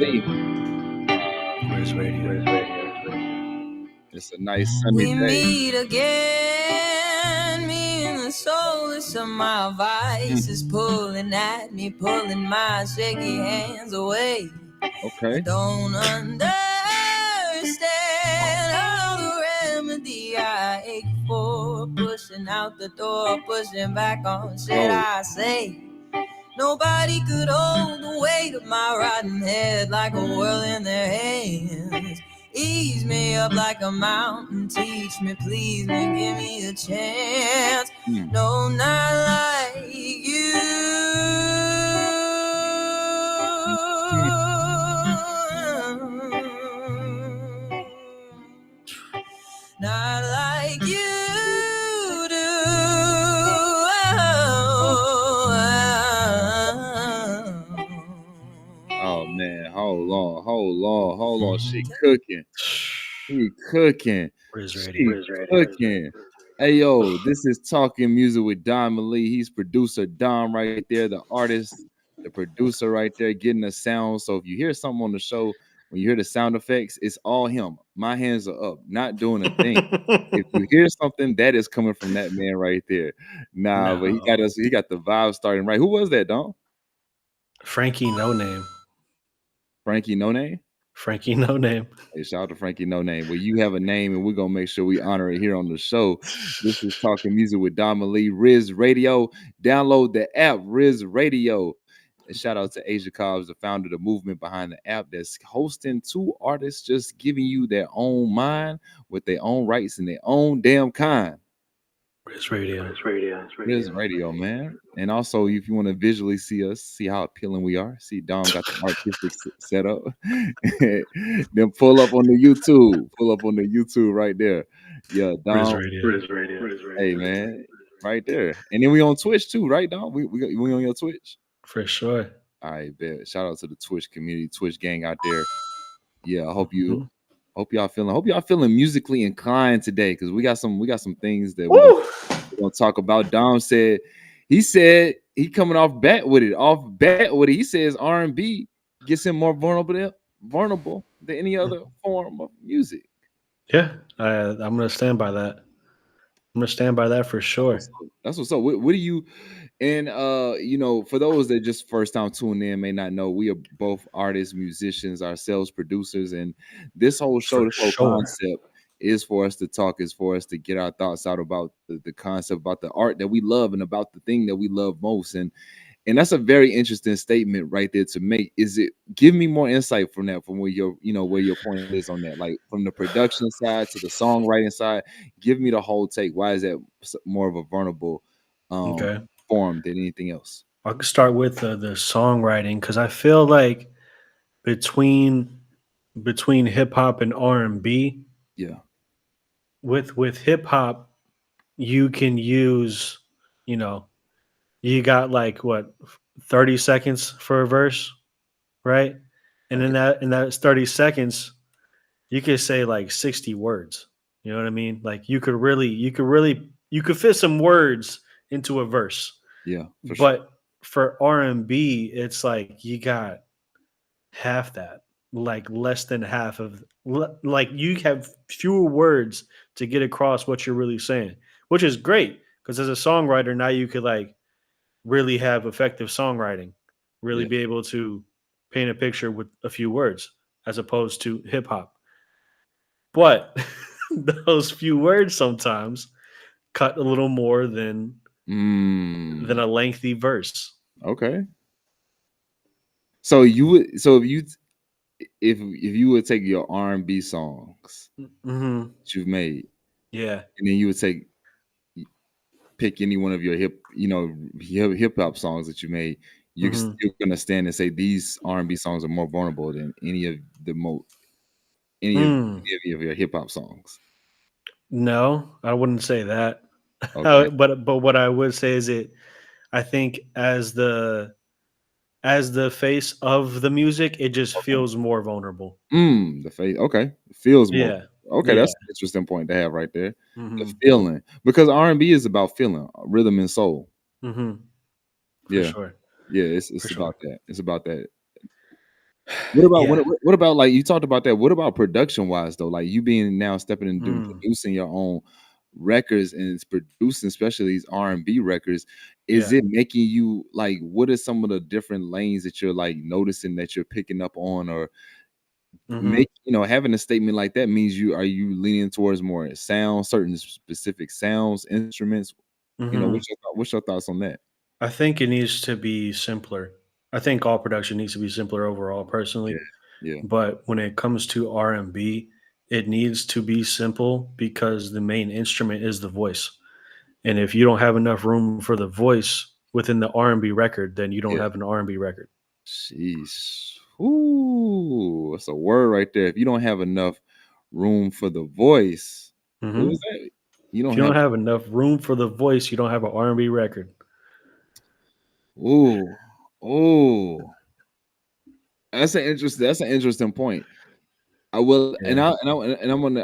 Poeticlee. Rizz Radio. It's a nice sunny We day. meet again, me and the soulless of my vice is pulling at me, pulling my shaky hands away. Okay. I don't understand all the remedy I ache for, pushing out the door, pushing back on shit I say. Nobody could hold the weight of my rotten head like a world in their hands. Ease me up like a mountain, teach me, please me, give me a chance. No, not like you. Not like you do. Oh man, hold on. She cooking. Rizz She Radio. cooking. Hey yo, this is Talking Music with Dom Lee. He's producer Dom right there, the artist, the producer right there, getting the sound. So if you hear something on the show, when you hear the sound effects, it's all him. My hands are up, not doing a thing. If you hear something, that is coming from that man right there. Nah, but he got the vibe starting right. Who was that, Dom? Frankie No Name. Frankie No Name? Frankie No Name. Hey, shout out to Frankie No Name. Well, you have a name, and we're gonna make sure we honor it here on the show. This is Talking Music with Dom Lee, Rizz Radio. Download the app, Rizz Radio. And shout out to Asia Cobbs, the founder of the movement behind the app that's hosting two artists, just giving you their own mind with their own rights and their own damn kind. Rizz Radio. Rizz Radio, man. And also, if you want to visually see us, see how appealing we are, see Dom got the artistic setup, then pull up on the YouTube right there. Yeah, Dom. Rizz Radio. Hey, man, right there. And then we on Twitch too, right, Dom? We on your Twitch? For sure. All right, bet. Shout out to the Twitch community, Twitch gang out there. Yeah, I hope y'all feeling musically inclined today, because we got some things that we're gonna talk about. Dom said he coming off bat with it. He says R&B gets him more vulnerable than any other form of music. Yeah, I'm gonna stand by that. I'm gonna stand by that for sure. That's what's up. What do you? And for those that just first time tuning in, may not know, we are both artists, musicians, ourselves, producers, and this whole show, concept is for us to talk, is for us to get our thoughts out about the concept, about the art that we love, and about the thing that we love most. And that's a very interesting statement right there to make. Give me more insight from that, from where your point is on that, like from the production side to the songwriting side. Give me the whole take. Why is that more of a vulnerable form than anything else? I could start with the songwriting, because I feel like between hip hop and R&B, yeah, with hip hop, you can use, you got like 30 seconds for a verse, right? And in that 30 seconds, you could say like 60 words. You know what I mean? Like you could fit some words into a verse. Yeah. But for R&B, it's like you got half that, like less than half of, like you have fewer words to get across what you're really saying, which is great, because as a songwriter, now you could like really have effective songwriting, really be able to paint a picture with a few words, as opposed to hip hop. But those few words sometimes cut a little more than a lengthy verse. Okay. So if you would take your R&B songs that you've made, and then you would pick any one of your hip hop songs that you made, you're still gonna stand and say these R&B songs are more vulnerable than any of your hip hop songs? No, I wouldn't say that. Okay. But what I would say is I think as the face of the music, it just feels more vulnerable. The face. Okay. It feels more. Yeah. Okay, that's an interesting point to have right there. The feeling. Because R&B is about feeling, rhythm and soul. For Yeah. sure. Yeah, it's about that. It's about that. What about Yeah. what about like you talked about that? What about production wise though? Like you being now stepping and doing Mm, producing your own records and it's producing especially these R&B records. Is yeah. it making you like what are some of the different lanes that you're like noticing that you're picking up on or Mhm. make having a statement like that means are you leaning towards more sound, certain specific sounds, instruments? Mhm. What's your thoughts on that? I think it needs to be simpler. I think all production needs to be simpler overall, Yeah, personally. yeah, But when it comes to R&B, it needs to be simple because the main instrument is the voice. And if you don't have enough room for the voice within the R&B record, then you don't yeah. have an R&B record. Sheesh. Ooh, that's a word right there. If you don't have enough room for the voice, what was Mhm. that? You If don't you don't have. have enough room for the voice, you don't have an R&B record. Ooh, ooh. That's an interesting point. I will, and Yeah. I'm gonna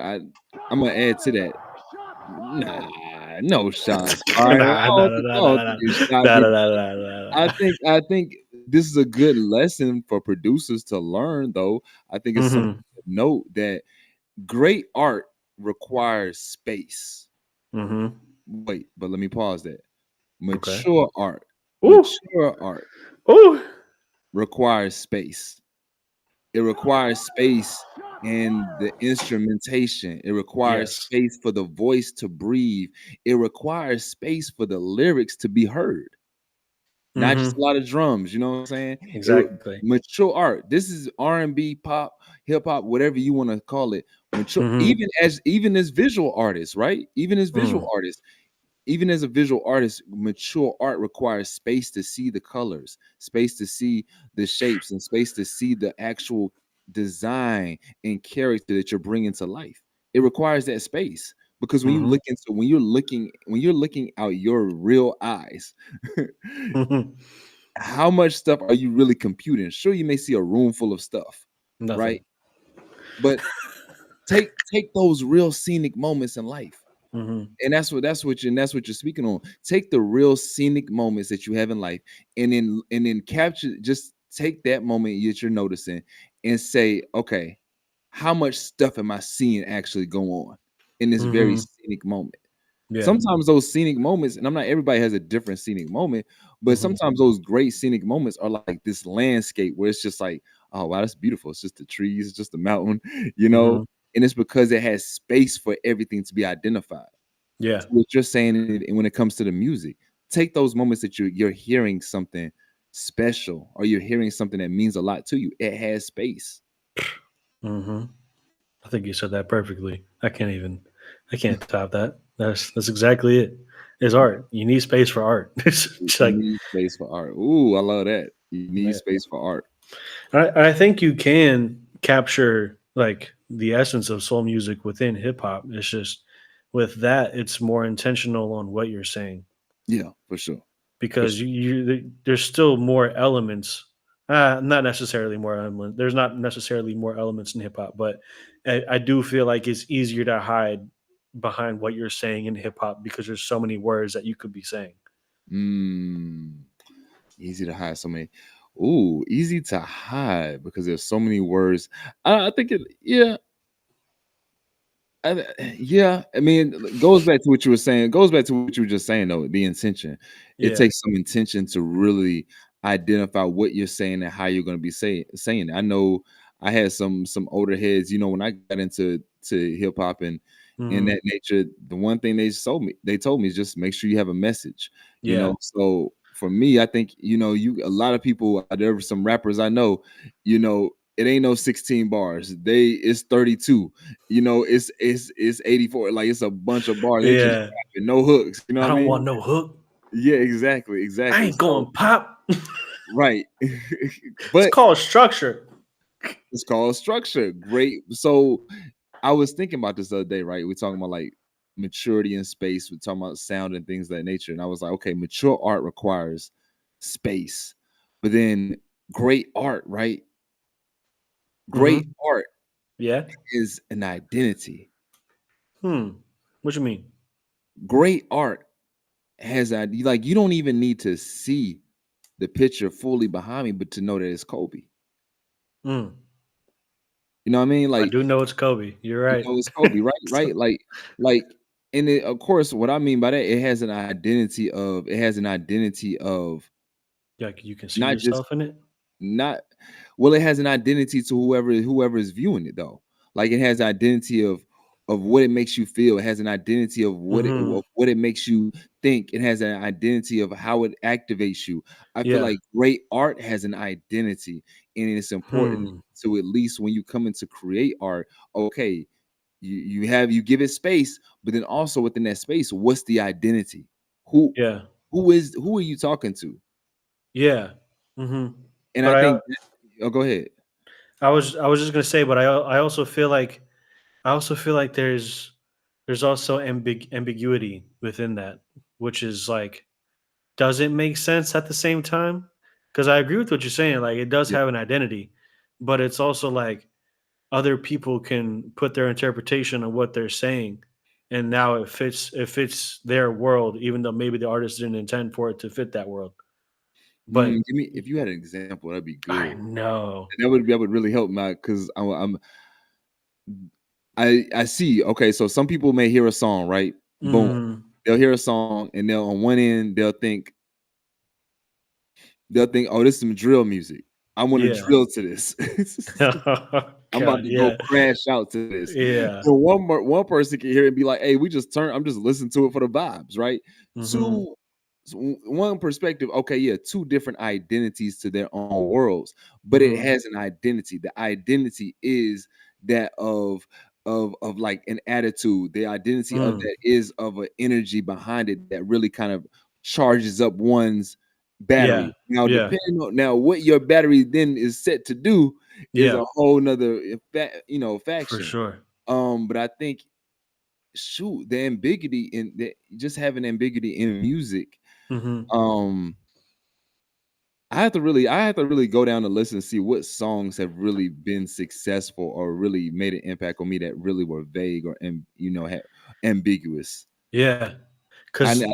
add to that. Nah, no shots fired. Nah, nah, nah, I nah, don't nah, think nah. a shot Nah, get. nah, nah, nah, nah, nah. I think this is a good lesson for producers to learn, though. I think it's something Mhm. to note that great art requires space. Mhm. Wait, but let me pause that. Okay. Ooh. Mature art Ooh. requires space. It requires space in the instrumentation. It requires Yes. space for the voice to breathe. It requires space for the lyrics to be heard. Not just a Mhm. lot of drums, you know what I'm saying? Exactly. Mature art. This is R&B, pop, hip hop, whatever you want to call it. Mature, Mhm. even as visual artists, right? Mm. Even as a visual artist, mature art requires space to see the colors, space to see the shapes, and space to see the actual design and character that you're bringing to life. It requires that space because Mhm. when you're looking out your real eyes, Mhm. how much stuff are you really computing? Sure, you may see a room full of stuff, right? Nothing. But take those real scenic moments in life. Mhm. And that's what you're speaking on. Take the real scenic moments that you have in life and then capture just take that moment that you're noticing and say, okay, how much stuff am I seeing actually go on in this very Mhm. scenic moment? Yeah. Sometimes those scenic moments, and I'm not everybody has a different scenic moment, but Mhm. sometimes those great scenic moments are like this landscape where it's just like, oh wow, that's beautiful. It's just the trees, it's just the mountain, you know, Mhm. and it's because it has space for everything to be identified. Yeah. So what you're saying when it comes to the music, take those moments that you're hearing something special or you're hearing something that means a lot to you. It has space. Mhm. I think you said that perfectly. I can't top that. That's exactly it. It's art. You need space for art. It's You just like need space for art. Ooh, I love that. You need yeah. space for art. I think you can capture like the essence of soul music within hip hop. It's just with that, it's more intentional on what you're saying Yeah, for sure. For because sure. there's still more elements. Not necessarily more elements. There's not necessarily more elements in hip hop, but I do feel like it's easier to hide behind what you're saying in hip hop because there's so many words that you could be saying. Mm, easy to hide so many. Ooh, easy to hide because there's so many words. I think it. Yeah, yeah, I mean, it goes back to what you were saying. It goes back to what you were just saying, though. The intention. It Yeah, takes some intention to really identify what you're saying and how you're going to be saying it. I know I had some older heads. When I got into hip hop and in hmm that nature, the one thing they told me is just make sure you have a message. yeah, So for me, I think you a lot of people. There were some rappers I know. It ain't no 16 bars. It's 32. It's 84. Like it's a bunch of bars. They just yeah. rapping, no hooks. You know I what I don't mean? want no hook. Yeah, exactly, I exactly. ain't So going pop. right. It's But called structure. it's called structure. Great. So I was thinking about this the other day, right? We're talking about like maturity in space, we're talking about sound and things of that nature. And I was like, okay, mature art requires space. But then great art, right? Great hmm art Yeah. is an identity. Hmm. What you mean? Great art has that like you don't even need to see the picture fully behind me, but to know that it's Kobe. Mm. You know what I mean? I Like, do know it's Kobe. You're you right. know, it's Kobe, right? So, Right? Like, and it, of course, what I mean by that, it has an identity of like you can see not just yourself in it. not well, it has an identity to whoever is viewing it though. Like it has identity of what it makes you feel. It has an identity Hmm. of what it makes you think. It has an identity of how it activates you. I feel Yeah. like great art has an identity, and it's important Hmm. to, at least when you come in to create art, okay, you give it space, but then also within that space, what's the identity? Who Yeah. who are you talking to? Yeah. Hmm. And I But think oh, go ahead. I was just gonna say, but I also feel like there's also ambiguity within that, which is like, does it make sense at the same time? Because I agree with what you're saying. Like, it does Yeah. have an identity, but it's also like other people can put their interpretation of what they're saying, and now it fits their world, even though maybe the artist didn't intend for it to fit that world. But Give me, if you had an example, that'd be I good. know. That would really help my, because I see. Okay, so some people may hear a song, right? Boom. Mhm. They'll hear a song and they'll, on one end, they'll think, oh, this is some drill music. I want to Yeah. drill to this. I'm about God, to go yeah. crash out to this. Yeah. So one person can hear it and be like, hey, I'm just listening to it for the vibes, right? Mhm. Two, one perspective, okay, yeah, two different identities to their own worlds, but it Mhm. has an identity. The identity is that of like an attitude. The identity of Mm. that is of an energy behind it that really kind of charges up one's Yeah. battery. Now, Yeah. depending on now what your battery then is set to do is Yeah. a whole nother For faction. sure. But I think, shoot, the ambiguity in the just having ambiguity in music. Mhm. Um, I have to really go down the list and see what songs have really been successful or really made an impact on me that really were vague or ambiguous. Yeah. I, 'Cause I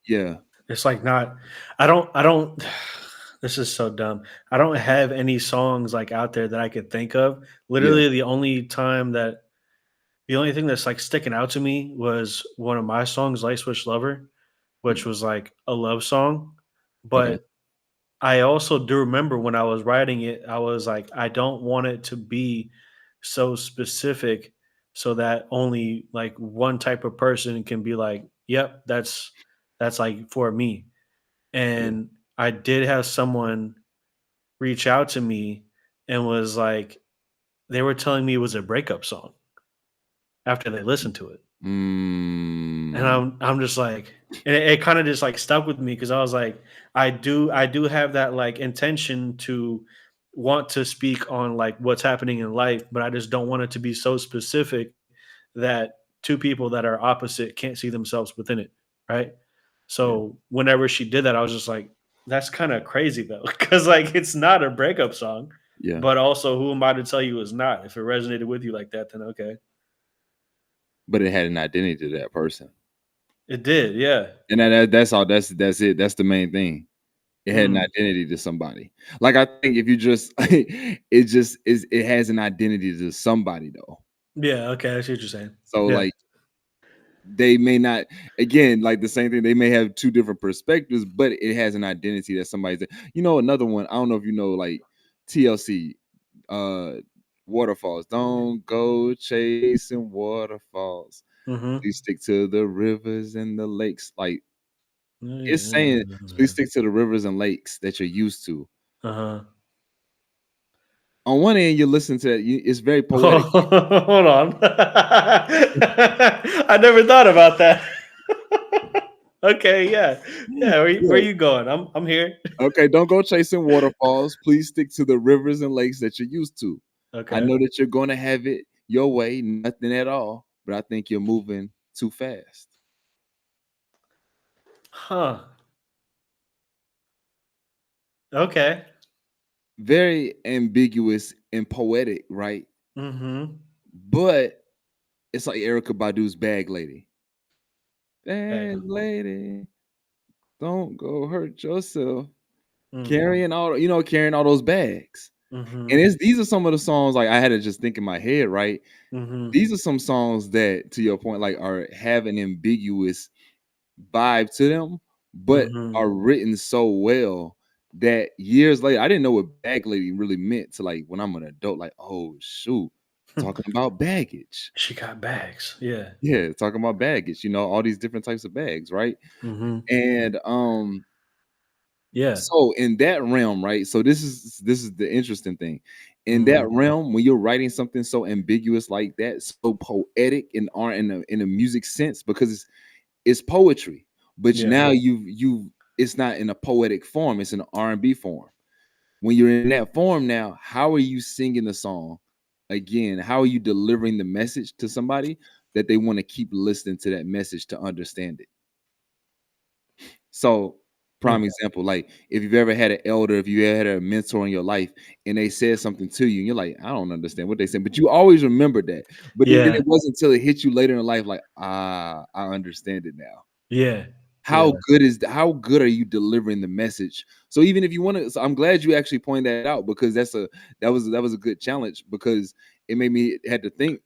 yeah, it's like not I don't this is so dumb. I don't have any songs, like, out there that I could think of. yeah, Literally, the only thing that's, like, sticking out to me was one of my songs, "Light Switch Lover," which mm, was, like, a love song, okay, but I also do remember when I was writing it, I was like, I don't want it to be so specific so that only like one type of person can be like, yep, that's like for me. yeah, And I did have someone reach out to me and was like, they were telling me it was a breakup song after they listened to it. And mm, I'm just like, and it kind of just like stuck with me because I was like, I do have that like intention to want to speak on like what's happening in life, but I just don't want it to be so specific that two people that are opposite can't see themselves within it, right? yeah, So whenever she did that, I was just like, that's kind of crazy though, because like it's not a breakup song, yeah. but also who am I to tell you it's not? If it resonated with you like that, then okay, But it had an identity to that person, it did, yeah. and that's all. That's it. That's the main thing. It had an Mm. identity to somebody. Like, I think if you just it just is, it has an identity to somebody though. Yeah, okay, I see what you're saying. So Yeah. like they may not, again, like the same thing, they may have two different perspectives, but it has an identity that somebody's, another one, I don't know if you know, like TLC, uh waterfalls. Don't go chasing waterfalls. Mhm. Please stick to the rivers and the lakes. Like, it's saying, please Uh-huh. stick to the rivers and lakes that you're used to. Uh-huh. On one end, you listen to it, it's very poetic. Hold on. I never thought about that. Okay, yeah. Yeah, where Yeah. you going? I'm here. Okay, don't go chasing waterfalls. Please stick to the rivers and lakes that you're used to. I Okay. know that you're gonna have it your way, nothing at all, but I think you're moving too fast. Huh. Okay. Very ambiguous and poetic, right? Mhm. But it's like Erica Badu's Bag Lady. Okay. Bag lady, don't go hurt yourself. Mm. Carrying all those bags. And Mhm. these are some of the songs like I had to just think in my head, right? Mhm. These are some songs that, to your point, like are have an ambiguous vibe to them, but Mhm. are written so well that years later, I didn't know what bag lady really meant to like when I'm an adult, like, oh shoot, talking about baggage. She got bags. Yeah. Yeah, talking about baggage, all these different types of bags, right? Mhm. And Yeah. so in that realm, right? So this is the interesting thing. In that Mhm. realm, when you're writing something so ambiguous like that, so poetic in art in a music sense, because it's poetry, but Yeah. now you it's not in a poetic form, it's in an R&B form. When you're in that form now, how are you singing the song? Again, how are you delivering the message to somebody that they want to keep listening to that message to understand it? So, Mm. prime example, like if you've ever had an elder, if you ever had a mentor in your life and they said something to you, and you're like, I don't understand what they said, but you always remember that. But then Yeah. it wasn't until it hit you later in life, like, I understand it now. Yeah. Yeah. How good are you delivering the message? So even if you want to, so I'm glad you actually pointed that out because that was a good challenge because it made me had to think.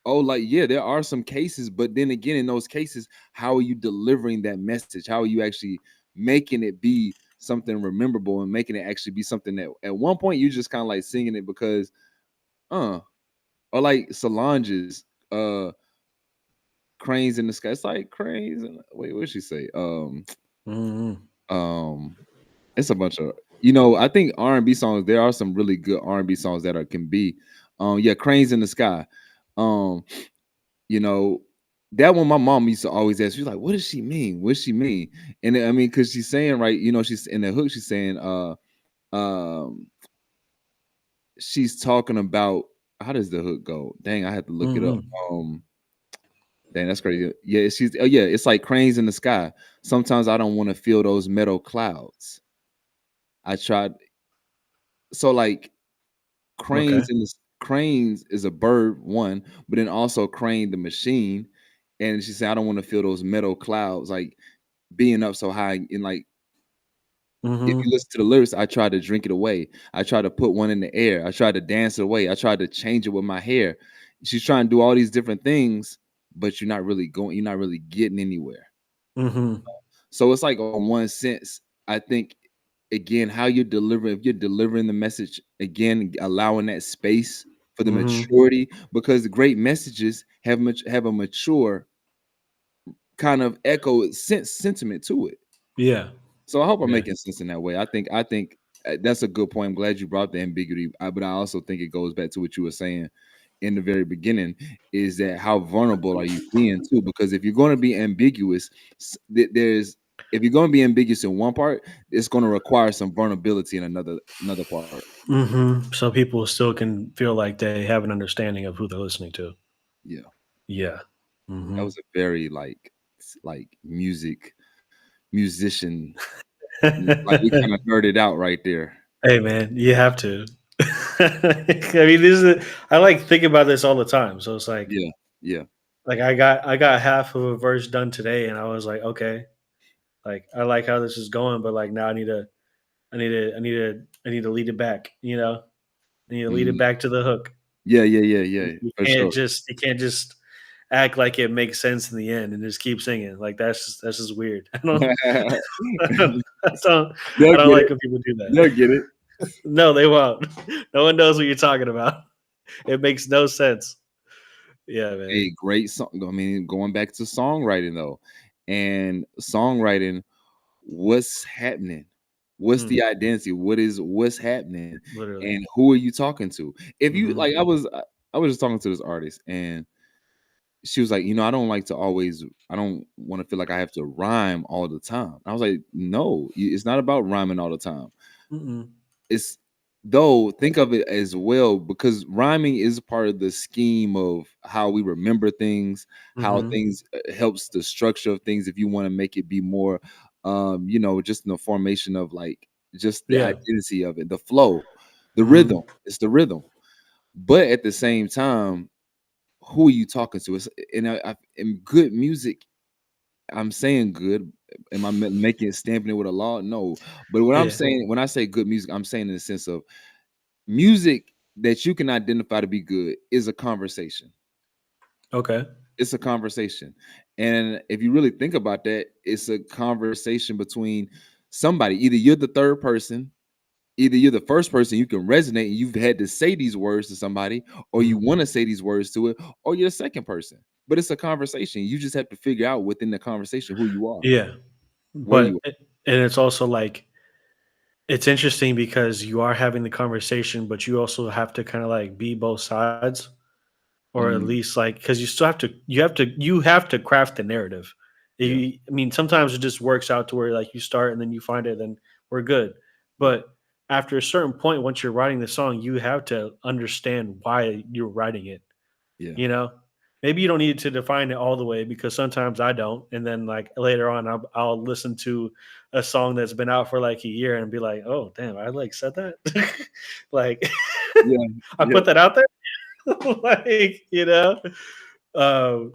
Oh, like yeah, there are some cases, but then again, in those cases, how are you delivering that message? How are you actually making it be something rememberable and making it actually be something that at one point you just kind of like singing it because, or like Solange's cranes in the sky. It's like cranes. Wait, what did she say? Mhm. Um, it's a bunch of I think R&B songs. There are some really good R&B songs that can be, yeah, cranes in the sky. Um, you know, that one my mom used to always ask. She's like, "What does she mean? What does she mean?" And I mean, because she's saying right, she's in the hook. She's saying, um, she's talking about how does the hook go? Dang, I had to look it up. Mhm. Um, dang, that's crazy. Yeah, yeah, it's like cranes in the sky. Sometimes I don't want to feel those metal clouds. I tried. So like Okay. cranes is a bird one, but then also crane the machine. And she said, I don't want to feel those metal clouds like being up so high. And like if you Mhm. listen to the lyrics, I tried to drink it away. I tried to put one in the air. I tried to dance it away. I tried to change it with my hair. She's trying to do all these different things, but you're not really getting anywhere. Mhm. So it's like on one sense, I think again, how you're delivering, if you're delivering the message, again, allowing that space for the Mhm. maturity, because the great messages have a mature kind of echo sentiment to it. Yeah. So I hope I'm Yeah. making sense in that way. I think that's a good point. I'm glad you brought the ambiguity, but I also think it goes back to what you were saying in the very beginning is that how vulnerable are you being too? Because if you're going to be ambiguous, there's if you're going to be ambiguous in one part, it's going to require some vulnerability in another part. Mhm. So people still can feel like they have an understanding of who they're listening to. Yeah, Yeah. that Mhm. was a very like musician, like we kind of nerded out right there. Hey, man, you have to. I mean, this is I like think about this all the time. So it's Yeah, yeah. like I got half of a verse done today, and I was like, okay, like I like how this is going, but like now I need to lead it back. I need to lead it Mhm. back to the hook. Yeah, yeah, yeah, You yeah, you for can't sure. just you can't just act like it makes sense in the end and just keep singing. Like that's just weird. I don't I don't I They'll don't get it. like when people do that. They'll get it. No, they won't. No one knows what you're talking about. It makes no sense. Yeah, man. A great song. I mean, going back to songwriting though, and songwriting, what's happening? What's Mm, the identity? What's happening? literally. And who are you talking to? If you Mhm. like, I was just talking to this artist, and she was like, I don't like to always. I don't want to feel like I have to rhyme all the time. I was like, no, it's not about rhyming all the time. Mm-mm. It's though think of it as well because rhyming is part of the scheme of how we remember things, how Mhm. things helps the structure of things if you want to make it be more just in the formation of like just the Yeah. identity of it, the flow, the Mhm. rhythm. It's the rhythm. But at the same time, who are you talking to? It's in good music. I'm saying good. Am I making it stamping it with a law? No. But what I'm Yeah. saying when I say good music, I'm saying in the sense of music that you can identify to be good is a conversation. Okay. It's a conversation. And if you really think about that, it's a conversation between somebody. Either you're the third person, either you're the first person you can resonate and you've had to say these words to somebody, or you want to say these words to it, or you're the second person. But it's a conversation. You just have to figure out within the conversation who you are, Yeah. where you And it's also like, it's interesting because you are having the conversation, but you also have to kind of like be both sides, are. or at least like, because you still have to, you have to craft the narrative. Yeah. I mean, sometimes it just works out to where like you start and then you find it, and we're good. But after a certain point, once you're writing the song, you have to understand why you're writing it. Yeah. You know, maybe you don't need to define it all the way, because sometimes I don't. And then like later on, I'll listen to a song that's been out for like a year and be like, oh damn, I like said that. Like Yeah. I Yeah. put that out there. Like, um,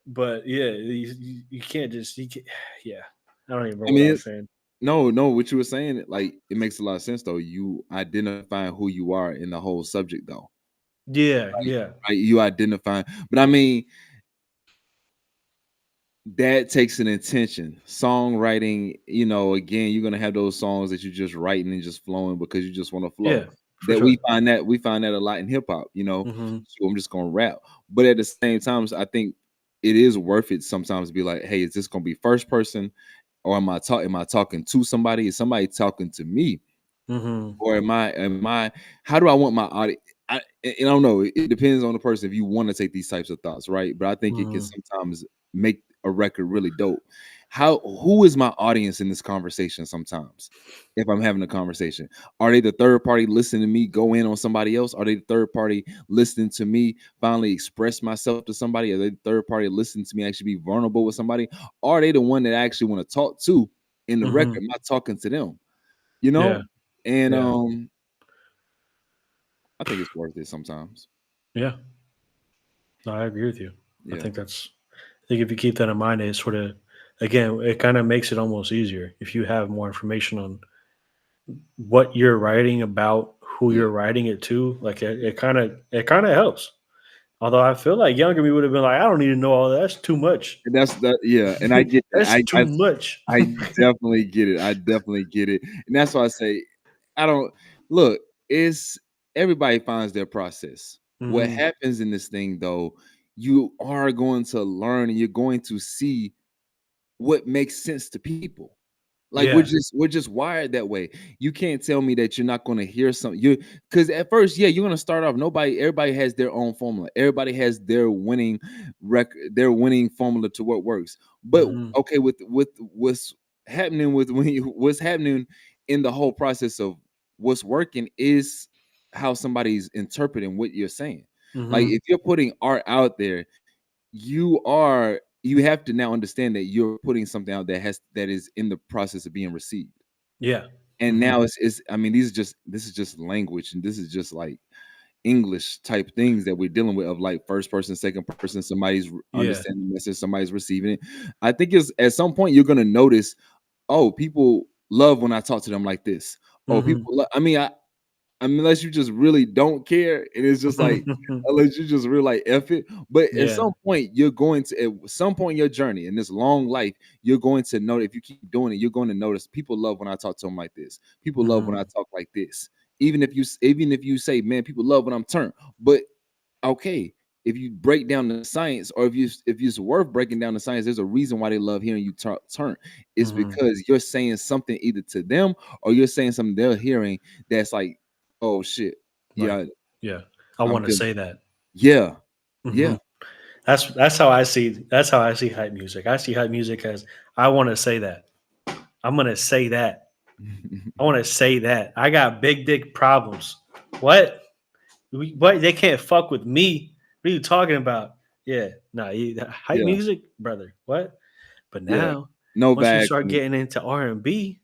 but yeah, you can't just yeah. I don't even I remember what I mean, was saying. no, what you were saying, like it makes a lot of sense though. You identifying who you are in the whole subject though. Yeah, Right? yeah, Right? You identify, but I mean, that takes an intention. Songwriting, again, you're gonna have those songs that you're just writing and just flowing because you just want to flow. yeah, for That sure. we find that a lot in hip hop. Hmm. So I'm just gonna rap. But at the same time, I think it is worth it sometimes to be like, hey, is this gonna be first person, or am I talking to somebody? Is somebody talking to me? Hmm. Or am I how do I want my audience? I don't know. It depends on the person if you want to take these types of thoughts, right? But I think it can Hmm. sometimes make a record really dope. Who is my audience in this conversation sometimes? If I'm having a conversation, are they the third party listening to me go in on somebody else? Are they the third party listening to me finally express myself to somebody? Are they the third party listening to me actually be vulnerable with somebody? Are they the one that I actually want to talk to in the record? Hmm. Am I talking to them? You Yeah, know? And yeah, I think it's worth it sometimes. yeah. No, I agree with you. I Yeah. think I think if you keep that in mind, it sort of, again, it kind of makes it almost easier if you have more information on what you're writing about, who Yeah. you're writing it to. Like it kind of helps. Although I feel like younger me would have been like, I don't need to know all that. That's too much. And yeah, and I get that. That's too much. I definitely get it. I definitely get it. And that's why I say I don't look, it's everybody finds their process. What Hmm. happens in this thing though, you are going to learn and you're going to see what makes sense to people. Like Yeah. we're just wired that way. You can't tell me that you're not going to hear something. You because at first, yeah, you're going to start off. Everybody has their own formula. Everybody has their winning record, their winning formula to what works. But Hmm. okay, with what's happening what's happening in the whole process of what's working is how somebody's interpreting what you're saying. Like Hmm. if you're putting art out there, you have to now understand that you're putting something out that is in the process of being received. Yeah. And Hmm. now it's I mean, this is just language and this is just like English type things that we're dealing with of like first person, second person, somebody's Yeah. understanding the message, somebody's receiving it. I think it's at some point you're gonna notice, oh, people love when I talk to them like this. Oh, Hmm. unless you just really don't care, and it's just like unless you just really like F it. But at Yeah. some point, at some point in your journey in this long life, you're going to know if you keep doing it, you're going to notice people love when I talk to them like this. People love when I Hmm. talk like this. Even if you say, man, people love when I'm turned. But okay, if you break down the science, or if it's worth breaking down the science, there's a reason why they love hearing you turn. It's Hmm. because you're saying something either to them or you're saying something they're hearing that's like, oh shit, Like, yeah, yeah. I I'm want to feeling, say that. yeah, Hmm. yeah, That's how I see hype music. I see hype music as, I want to say that. I'm gonna say that. I want to say that. I got big dick problems. What? What? They can't fuck with me. What are you talking about? Yeah, nah, hype yeah, music, brother. What? But yeah. now, No once you bag. start getting into R&B,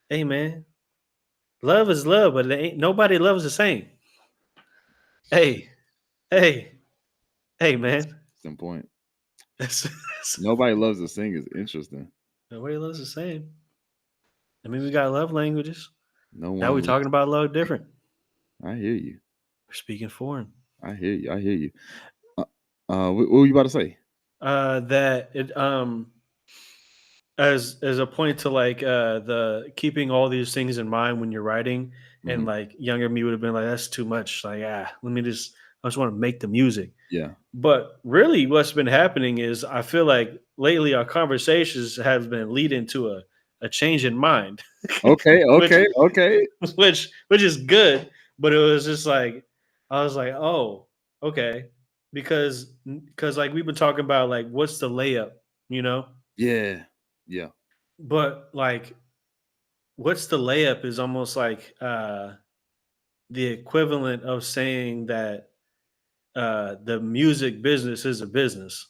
hey man, love is love, but it ain't nobody loves the same. Hey, hey, hey, man. Some point. That's, Nobody loves to sing is interesting. nobody loves the same. I mean, we got love languages. No Now one we're loves talking about love different. I hear you. We're speaking foreign. I hear you. I hear you. What were you about to say? That it as a point to like the keeping all these things in mind when you're writing, and Mhm. like younger me would have been like, that's too much. Like, let me just I just want to make the music. Yeah. But really, what's been happening is I feel like lately our conversations have been leading to a change in mind, Okay. which Okay. Okay. which is good. But it was just like I was like, oh, okay, because like we've been talking about like what's the layup, you know, Yeah. Yeah. but like what's the layup is almost like the equivalent of saying that the music business is a business.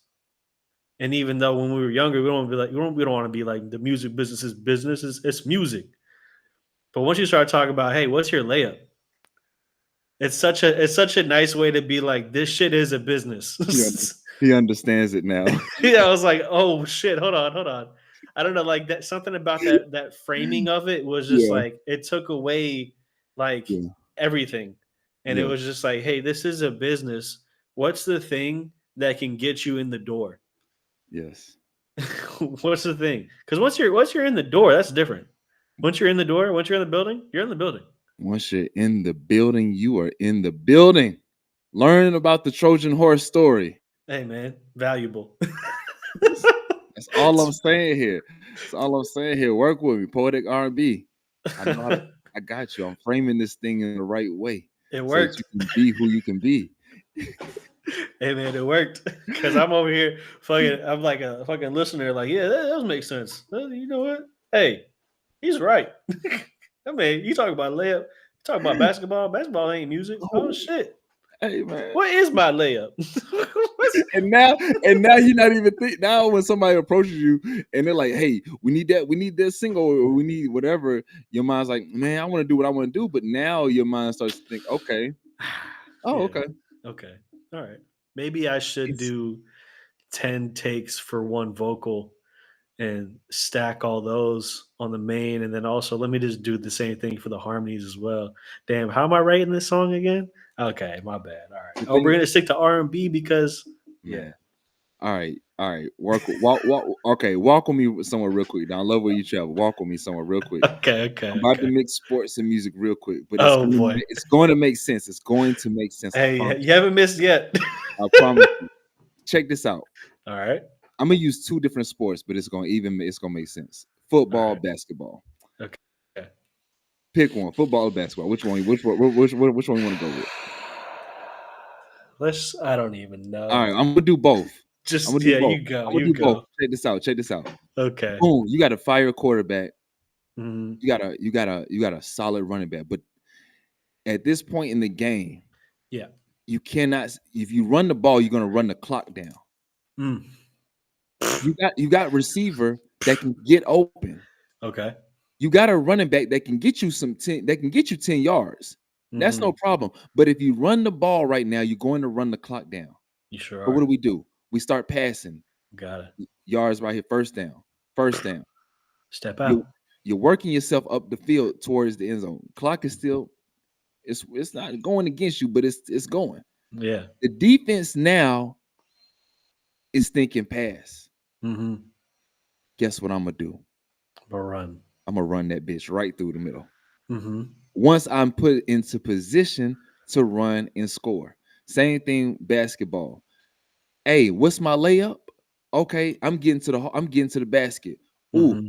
And even though when we were younger, we don't be like we don't want to be like the music business is business. It's music. But once you start talking about, hey, what's your layup? It's such a nice way to be like this shit is a He, under- business. he understands it now. Yeah, I was like, oh shit, hold on. I don't know, like that something about that framing of it was just Yeah. like it took away like Yeah. everything. And it Yeah. was just like, hey, this is a business. What's the thing that can get you in the door? Yes. What's the thing? Because once you're in the door, that's different. Once you're in the door, once you're in the building, you're in the building. Once you're in the building, you are in the building. Learning about the Trojan horse story. Hey man, valuable. That's all I'm saying here. That's all I'm saying here. Work with me, poetic R&B. I know how to, I got you. I'm framing this thing in the right way It so that you worked. can be who you can be. Hey man, it worked. Because I'm over here fucking. I'm like a fucking listener. Like, yeah, that does make sense. You know what? Hey, he's right. I mean, you talk about layup. You talk about basketball. Basketball ain't music. Oh shit. Hey man. What is my layup? and now you're not even think now when somebody approaches you and they're like, hey, we need that single, or we need whatever, your mind's like, man, I want to do what I want to do. But now your mind starts to think, okay, oh, Yeah. okay. Okay. All right. Maybe I should do 10 takes for one vocal and stack all those on the main, and then also let me just do the same thing for the harmonies as well. Damn, how am I writing this song again? Okay, my bad. All right. Oh, we're gonna stick to R&B because Man. All right. Walk with me somewhere real quick. Now I love where you travel. Walk with me somewhere real quick. Okay. I'm about to mix sports and music real quick, but Oh boy. it's going to make sense. It's going to make sense. Hey, you haven't missed yet. I promise you. Check this out. All right. I'm gonna use two different sports, but it's gonna make sense. Football, basketball. Okay. Pick one. Football or basketball. Which one? Which one you want to go with? I don't even know. All right, I'm gonna do both. Just I'm gonna do both. you go. I'm gonna do both. Check this out. Okay. Boom. You got a fire quarterback. Mm-hmm. You got a solid running back. But at this point in the game, yeah, you cannot. If you run the ball, you're gonna run the clock down. Mm. You got receiver that can get open. Okay. You got a running back that can get you 10 yards. That's no problem. But if you run the ball right now, you're going to run the clock down. You sure But are. what do? We start passing. Got it. Yards right here. First down. Step out. You're working yourself up the field towards the end zone. Clock is still, it's not going against you, but it's going. Yeah. The defense now is thinking pass. Mm-hmm. Guess what I'm gonna do? Run. I'm gonna run that bitch right through the middle. Mm-hmm. Once I'm put into position to run and score. Same thing basketball. Hey, what's my layup? Okay, I'm getting to the basket. Ooh, Mm-hmm.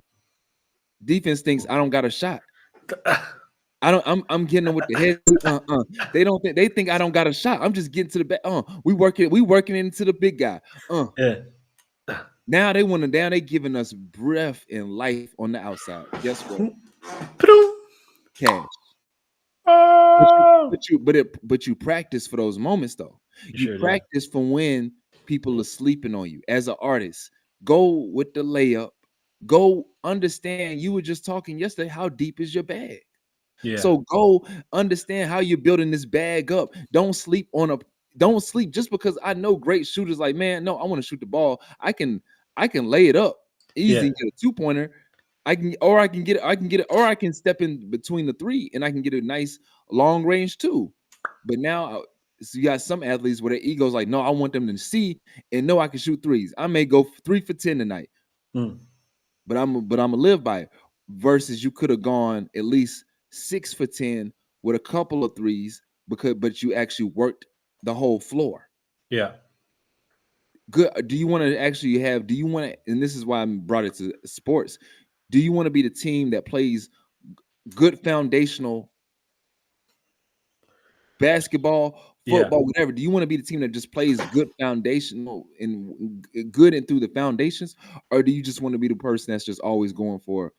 defense thinks I don't got a shot. I'm getting them with the head. They think I don't got a shot. I'm just getting to the back. We working into the big guy. Yeah. Now they want to down. They giving us breath and life on the outside. Guess what? Cash. But you practice for those moments though. You practice for when people are sleeping on you as an artist. Go with the layup. Go understand. You were just talking yesterday. How deep is your bag? Yeah. So go understand how you're building this bag up. Don't sleep just because I know great shooters like, man, no, I want to shoot the ball. I can lay it up easy, get a 2-pointer. I can get it, or I can step in between the three and I can get a nice long range too. But now so you got some athletes where their ego's like, no, I want them to see and know I can shoot threes. I may go 3 for 10 tonight, but I'm gonna live by it. Versus you could have gone at least 6 for 10 with a couple of threes but you actually worked the whole floor. Yeah. Good. Do you want to actually have? Do you want to? And this is why I brought it to sports. Do you want to be the team that plays good foundational basketball, football, whatever? Do you want to be the team that just plays good foundational and good and through the foundations, or do you just want to be the person that's just always going for,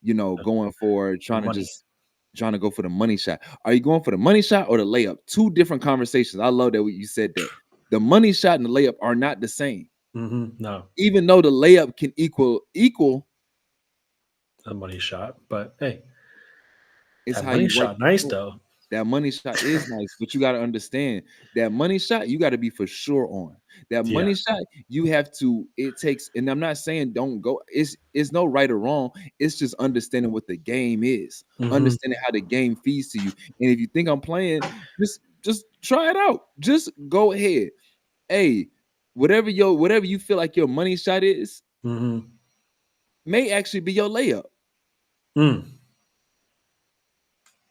trying to go for the money shot? Are you going for the money shot or the layup? Two different conversations. I love that you said that. The money shot and the layup are not the same. No, even though the layup can equal the money shot, but hey, it's that how money you shot work. nice though. That money shot is nice, but you got to understand that money shot you got to be for sure on. That money shot you have to. It takes, and I'm not saying don't go. It's no right or wrong. It's just understanding what the game is, understanding how the game feeds to you. And if you think I'm playing, just try it out. Just go ahead. Hey, whatever you feel like your money shot is, may actually be your layup.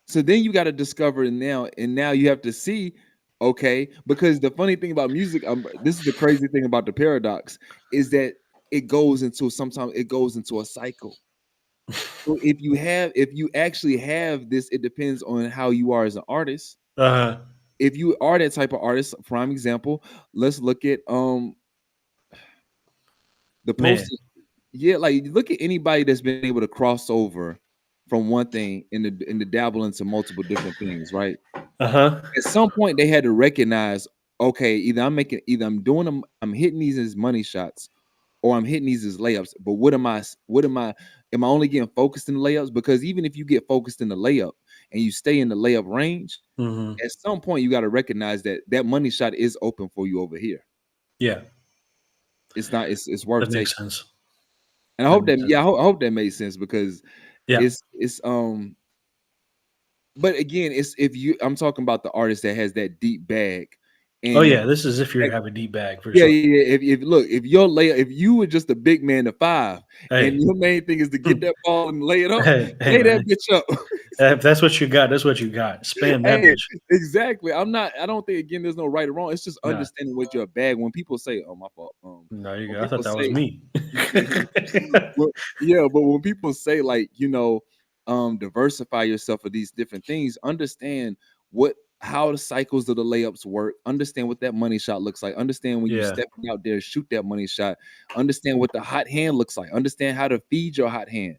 So then you got to discover now you have to see, okay, because the funny thing about music, this is the crazy thing about the paradox, is that sometimes it goes into a cycle. So if you actually have this, it depends on how you are as an artist. If you are that type of artist, prime example, let's look at the post. Yeah, like look at anybody that's been able to cross over from one thing and to dabble into multiple different things, right? At some point, they had to recognize, okay, either I'm doing them, I'm hitting these as money shots, or I'm hitting these as layups. But am I only getting focused in the layups? Because even if you get focused in the layup and you stay in the layup range, at some point you got to recognize that money shot is open for you over here. Yeah, it's not. It's worth that taking. makes sense. And I hope that I hope that made sense because it's but again, it's I'm talking about the artist that has that deep bag. And this is if you have a deep bag for sure. Yeah. If you were just a big man to 5, and your main thing is to get that ball and lay it up, lay that bitch up. If that's what you got, that's what you got. Spam that bitch. Exactly. I don't think again there's no right or wrong. It's just understanding what your bag. When people say, "Oh, my fault." No, you go. I thought that was me. But when people say like diversify yourself with these different things, understand how the cycles of the layups work, understand what that money shot looks like, understand when you stepping out there, shoot that money shot, understand what the hot hand looks like, understand how to feed your hot hand.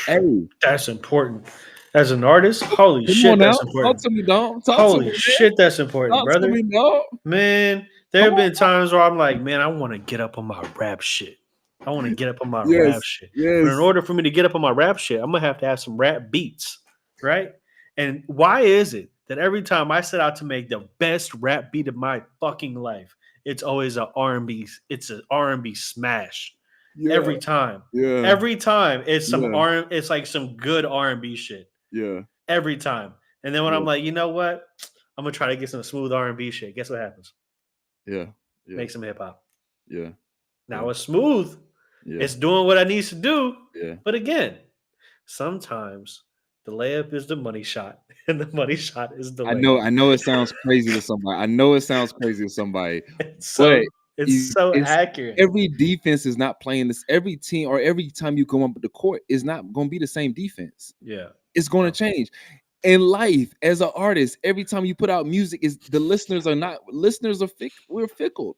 Hey, that's important. As an artist, holy shit, that's important. Talk to me, dog. Holy shit, that's important, brother. To me, dog. Man, there have been times where I'm like, man, I want to get up on my rap shit. I want to get up on my rap shit. But in order for me to get up on my rap shit, I'm going to have some rap beats, right? And why is it that every time I set out to make the best rap beat of my fucking life, it's always an R&B, it's an R&B smash. Every time. Every time it's it's like some good R&B shit. Every time. And then when I'm like, you know what? I'm going to try to get some smooth R&B shit. Guess what happens? Make some hip hop. Now it's smooth. It's doing what I need to do. But again, sometimes the layup is the money shot, and the money shot is the layup. I know it sounds crazy to somebody. It's so accurate. Every defense is not playing this. Every team or every time you come up with the court is not going to be the same defense. It's going to change. In life, as an artist, every time you put out music, we're fickle.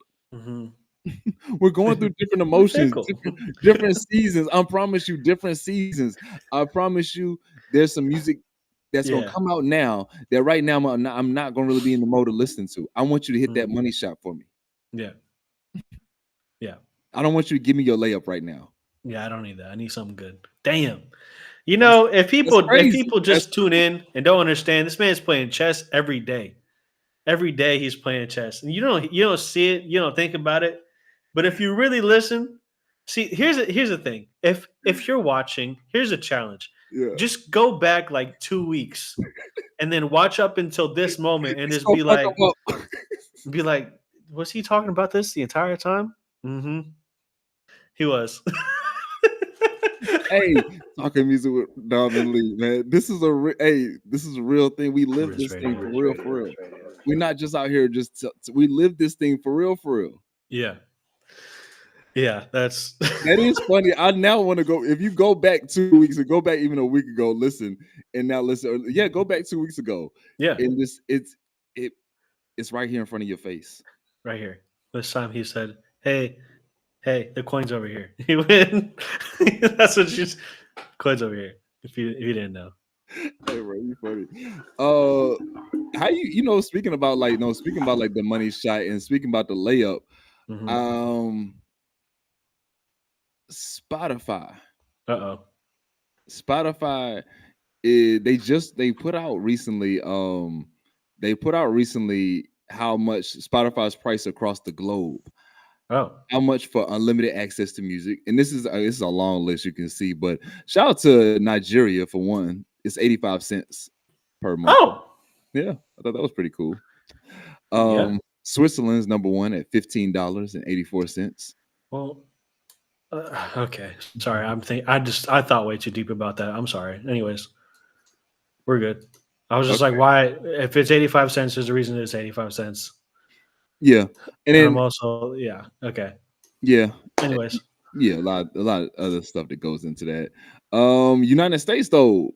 We're going through different emotions, different seasons. I promise you, different seasons. I promise you, there's some music that's gonna come out now that right now I'm not gonna really be in the mode to listen to. I want you to hit that money shot for me. I don't want you to give me your layup right now. I don't need that. I need something good. Damn. If people just tune in and don't understand, this man's playing chess every day. Every day he's playing chess, and you don't see it, you don't think about it. But if you really listen, See, here's the thing. If you're watching, here's a challenge. Yeah. Just go back like 2 weeks and then watch up until this moment and It's just gonna fuck them up. be like, was he talking about this the entire time? Mm-hmm. He was. Hey, talking music with Dom and Lee, man. This is this is a real thing. We live Rizz this Radio. thing for real, for real. We're not just out here we live this thing for real, for real. Yeah. Yeah, that's That is funny. I now want to go. If you go back 2 weeks and go back even a week ago, listen, and now listen. Yeah, go back 2 weeks ago. Yeah. And it's right here in front of your face. Right here. This time he said, "Hey, the coin's over here." He went. That's what she's. Coin's over here. If you didn't know. Hey, bro, you funny. How speaking about like the money shot and speaking about the layup, Spotify. Spotify they put out recently how much Spotify's price across the globe. Oh, how much for unlimited access to music? And this is a long list you can see, but shout out to Nigeria for one. It's 85 cents per month. Oh, yeah, I thought that was pretty cool. Yeah. Switzerland's number one at $15.84. Well, okay. Sorry, I thought way too deep about that. I'm sorry. Anyways, we're good. I was just like, why? If it's 85 cents, there's a reason it's 85 cents. Yeah, and then I'm also okay. Yeah. Anyways, yeah, a lot of other stuff that goes into that. United States though,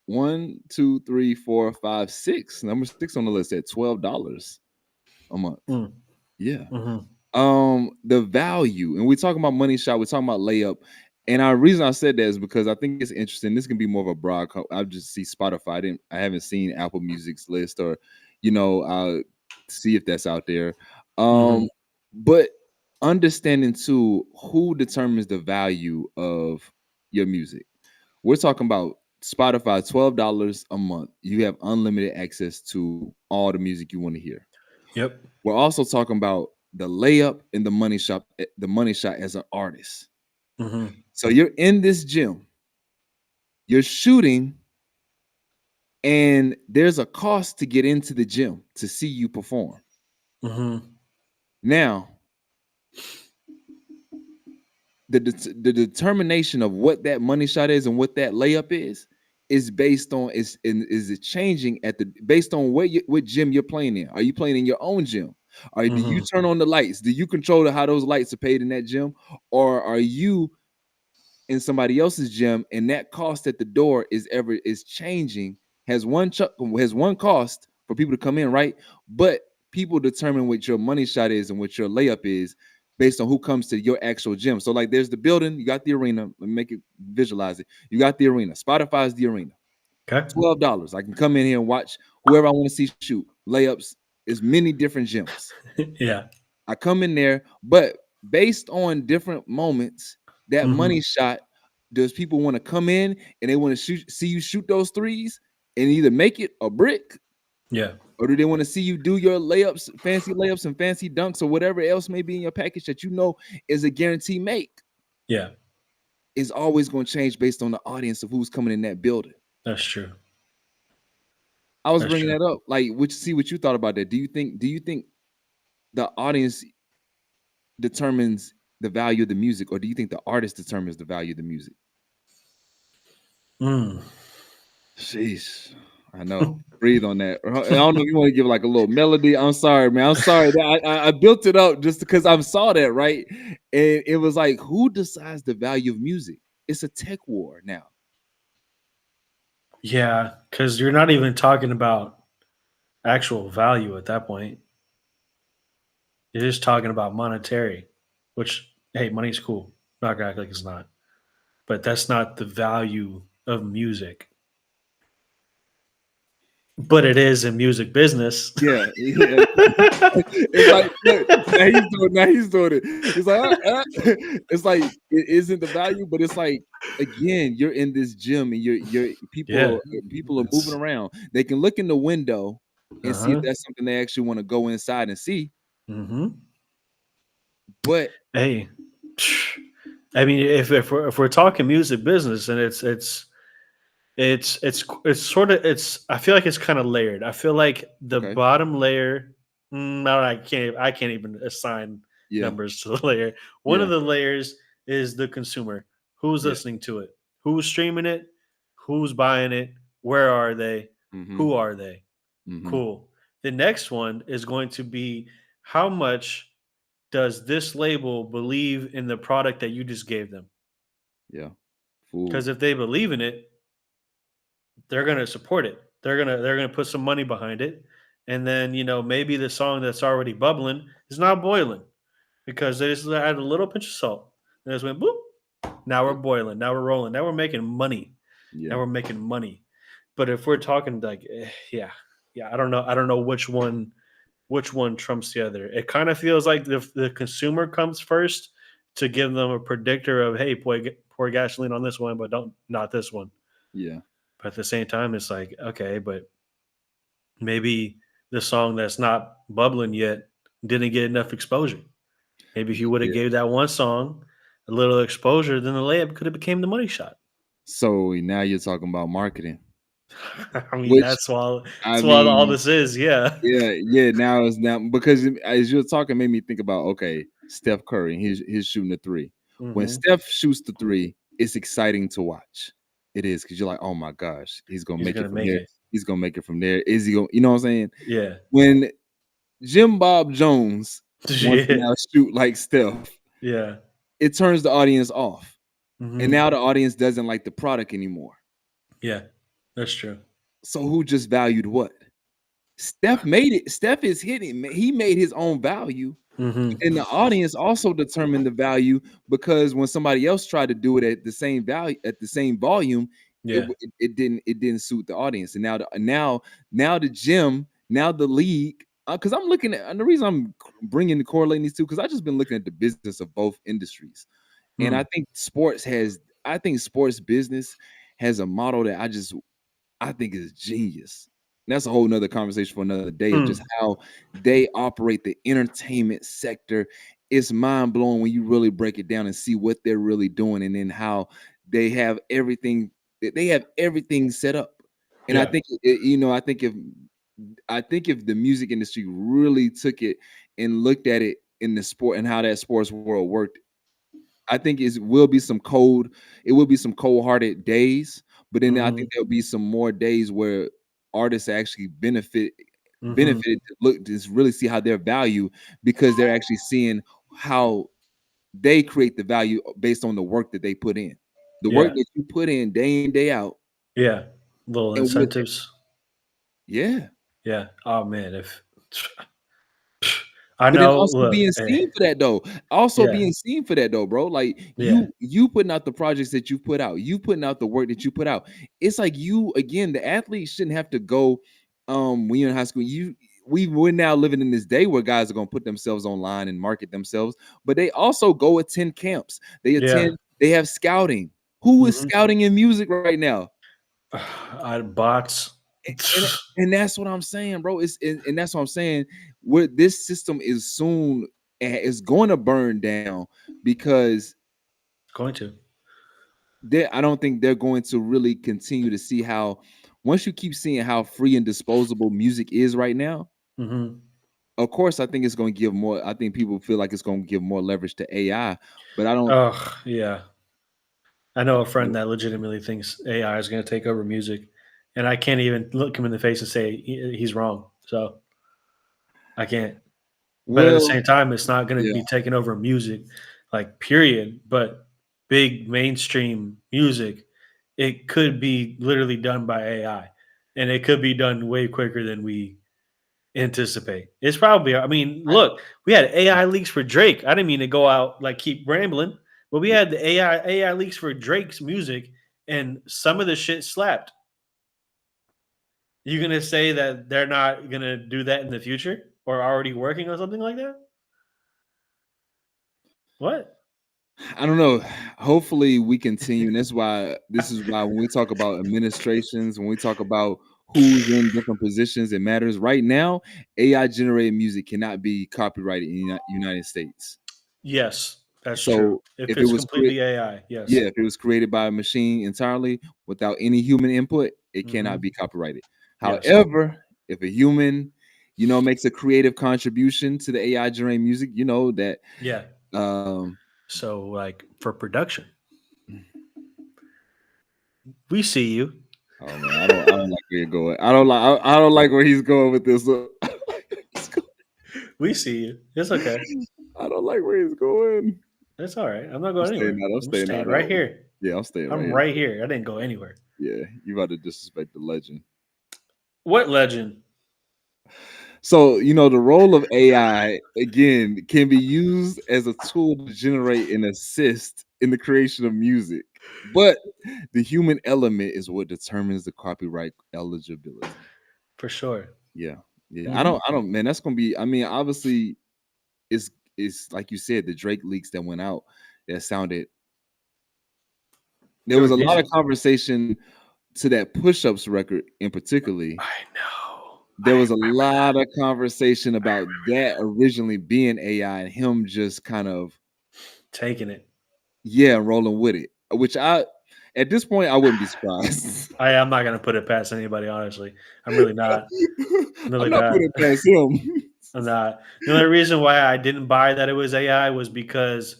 1, 2, 3, 4, 5, 6. Number 6 on the list at $12 a month. Yeah. The value, and we're talking about money shot, we're talking about layup. And our reason I said that is because I think it's interesting. This can be more of a broad. I just see Spotify. I haven't seen Apple Music's list, or I'll see if that's out there. But understanding too who determines the value of your music. We're talking about Spotify, $12 a month. You have unlimited access to all the music you want to hear. Yep. We're also talking about the layup and the money shot as an artist. So you're in this gym, you're shooting, and there's a cost to get into the gym to see you perform. Now, the determination of what that money shot is and what that layup is based on is it changing based on what gym you're playing in. Are you playing in your own gym? Or do you turn on the lights? Do you control how those lights are paid in that gym? Or are you in somebody else's gym and that cost at the door is changing, has one cost for people to come in, right? But people determine what your money shot is and what your layup is based on who comes to your actual gym. So like there's the building, you got the arena. Let me make it visualize it. You got the arena. Spotify is the arena. Okay. $12. I can come in here and watch whoever I want to see shoot. Layups is many different gyms. Yeah. I come in there, but based on different moments, that money shot, does people want to come in and they want to see you shoot those threes and either make it or brick? Yeah. Or do they want to see you do your fancy layups and fancy dunks or whatever else may be in your package that is a guarantee make? Yeah. It's always going to change based on the audience of who's coming in that building. That's true. I was bringing that up. Like, see what you thought about that. Do you think the audience determines the value of the music, or do you think the artist determines the value of the music? Sheesh. I know. Breathe on that. I don't know if you want to give like a little melody. I'm sorry, man. I'm sorry. I built it up just because I saw that, right? And it was like, who decides the value of music? It's a tech war now. Yeah, because you're not even talking about actual value at that point. You're just talking about monetary, which, hey, money's cool. I'm not gonna act like it's not. But that's not the value of music. But it is in music business. Yeah. It's like, look, now he's doing it. It's like, it's like it isn't the value, but it's like, again, you're in this gym and you're people are moving around. They can look in the window and see if that's something they actually want to go inside and see. But hey, I mean, if we're talking music business, and it's sort of it's I feel like it's kind of layered. I feel like the Okay. bottom layer, no, I can't even assign Yeah. numbers to the layer. One of Yeah. the layers is the consumer. Who's Yeah. listening to it? Who's streaming it? Who's buying it? Where are they? Mm-hmm. Who are they? Mm-hmm. Cool. The next one is going to be, how much does this label believe in the product that you just gave them? Yeah. Food. Because if they believe in it, they're gonna support it. They're gonna put some money behind it, and then maybe the song that's already bubbling is not boiling because they just add a little pinch of salt. And just went boop. Now we're Yeah. boiling. Now we're rolling. Now we're making money. Now Yeah. we're making money. But if we're talking like, yeah, yeah, I don't know. I don't know which one trumps the other. It kind of feels like the consumer comes first to give them a predictor of, hey, pour gasoline on this one, but don't not this one. Yeah. But at the same time, it's like, okay, but maybe the song that's not bubbling yet didn't get enough exposure. Maybe if you would have Yeah. gave that one song a little exposure, then the layup could have became the money shot. So now you're talking about marketing, I mean, which that's I all mean, this is. Yeah. yeah, yeah. Now it's now because as you're talking, made me think about okay, Steph Curry, he's shooting the three. When Hmm. Steph shoots the three, it's exciting to watch. It is because you're like, oh my gosh, he's gonna He's make it gonna from make there. it. He's gonna make it from there. Is he gonna? You know what I'm saying? Yeah. When Jim Bob Jones wants to Yeah. now shoot like Steph, Yeah. it turns the audience off, and Hmm. now the audience doesn't like the product anymore. Yeah. That's true. So who just valued what? Steph made it. Steph is hitting. He made his own value, Hmm. and the audience also determined the value because when somebody else tried to do it at the same value at the same volume, Yeah. it didn't suit the audience. And now the gym, now the league. Because I'm looking at, and the reason I'm bringing the correlating these two, because I just been looking at the business of both industries, and Mm. I think sports business has a model that I think is genius. And that's a whole nother conversation for another day of just Mm. how they operate the entertainment sector. It's mind blowing when you really break it down and see what they're really doing, and then how they have everything. They have everything set up, and I Yeah. think I think if the music industry really took it and looked at it in the sport and how that sports world worked, I think it will be some cold-hearted days, but then I Hmm. think there'll be some more days where artists actually Hmm. benefited to look to really see how their value because they're actually seeing how they create the value based on the work that they put in. The work Yeah. that you put in day out Yeah. Little and with incentives. yeah. Yeah. Oh man, if I But then know, also look, being seen for that though. Also yeah, being seen for that though, bro. Like yeah, you putting out the projects that you put out, you putting out the work that you put out. It's like you again, the athletes shouldn't have to go when you're in high school. We're now living in this day where guys are gonna put themselves online and market themselves, but they also go attend camps. yeah. They have scouting. Who is Mhm. scouting in music right now? I bots. and and that's what I'm saying, bro. And that's what I'm saying. Where this system is soon is going to burn down because Going to. I don't think they're going to really continue to see how once you keep seeing how free and disposable music is right now. Hmm. Of course, I think it's going to give more. I think people feel like it's going to give more leverage to AI, but I don't. Oh, yeah. I know a friend that legitimately thinks AI is going to take over music, and I can't even look him in the face and say he's wrong. So I can't. But at the Well, same time, it's not going to yeah, be taking over music, like period. But big mainstream music, it could be literally done by AI, and it could be done way quicker than we anticipate. It's probably, I mean, I, look, we had AI leaks for Drake. I didn't mean to go out like keep rambling, but we had the AI leaks for Drake's music, and some of the shit slapped. You gonna say that they're not gonna do that in the future or already working on something like that? What? I don't know. Hopefully, we continue. And this is why when we talk about administrations, when we talk about who's in different positions, it matters. Right now, AI generated music cannot be copyrighted in the United States. Yes. That's true. So If if it it's was completely AI, yes. yeah, if it was created by a machine entirely without any human input, it cannot Hmm. be copyrighted. Yes. However, if a human, makes a creative contribution to the AI generated music, that Yeah. um So like for production, we see you. oh man, I don't like where you're going. I don't like where he's going with this. We see you. It's okay. I don't like where he's going. It's all right. I'm not I'm going staying anywhere. out. I'm I'm staying out staying of that right one. here. Yeah, I'm staying right I'm here. right here. I didn't go anywhere. Yeah, you about to disrespect the legend. What legend? So, the role of AI, again, can be used as a tool to generate and assist in the creation of music. But the human element is what determines the copyright eligibility. For sure. Yeah. Yeah. Hmm. Man, that's gonna be, I mean, obviously it's like you said, the Drake leaks that went out that sounded there They were was a lot of decent. conversation to that push-ups record in particularly. I know. There was a lot of conversation about that originally being AI and him just kind of Taking it. rolling with it. Which at this point I wouldn't be surprised. I'm not gonna put it past anybody. Honestly, I'm really not. I'm I'm really not not. putting it past him. I'm not. The only reason why I didn't buy that it was AI was because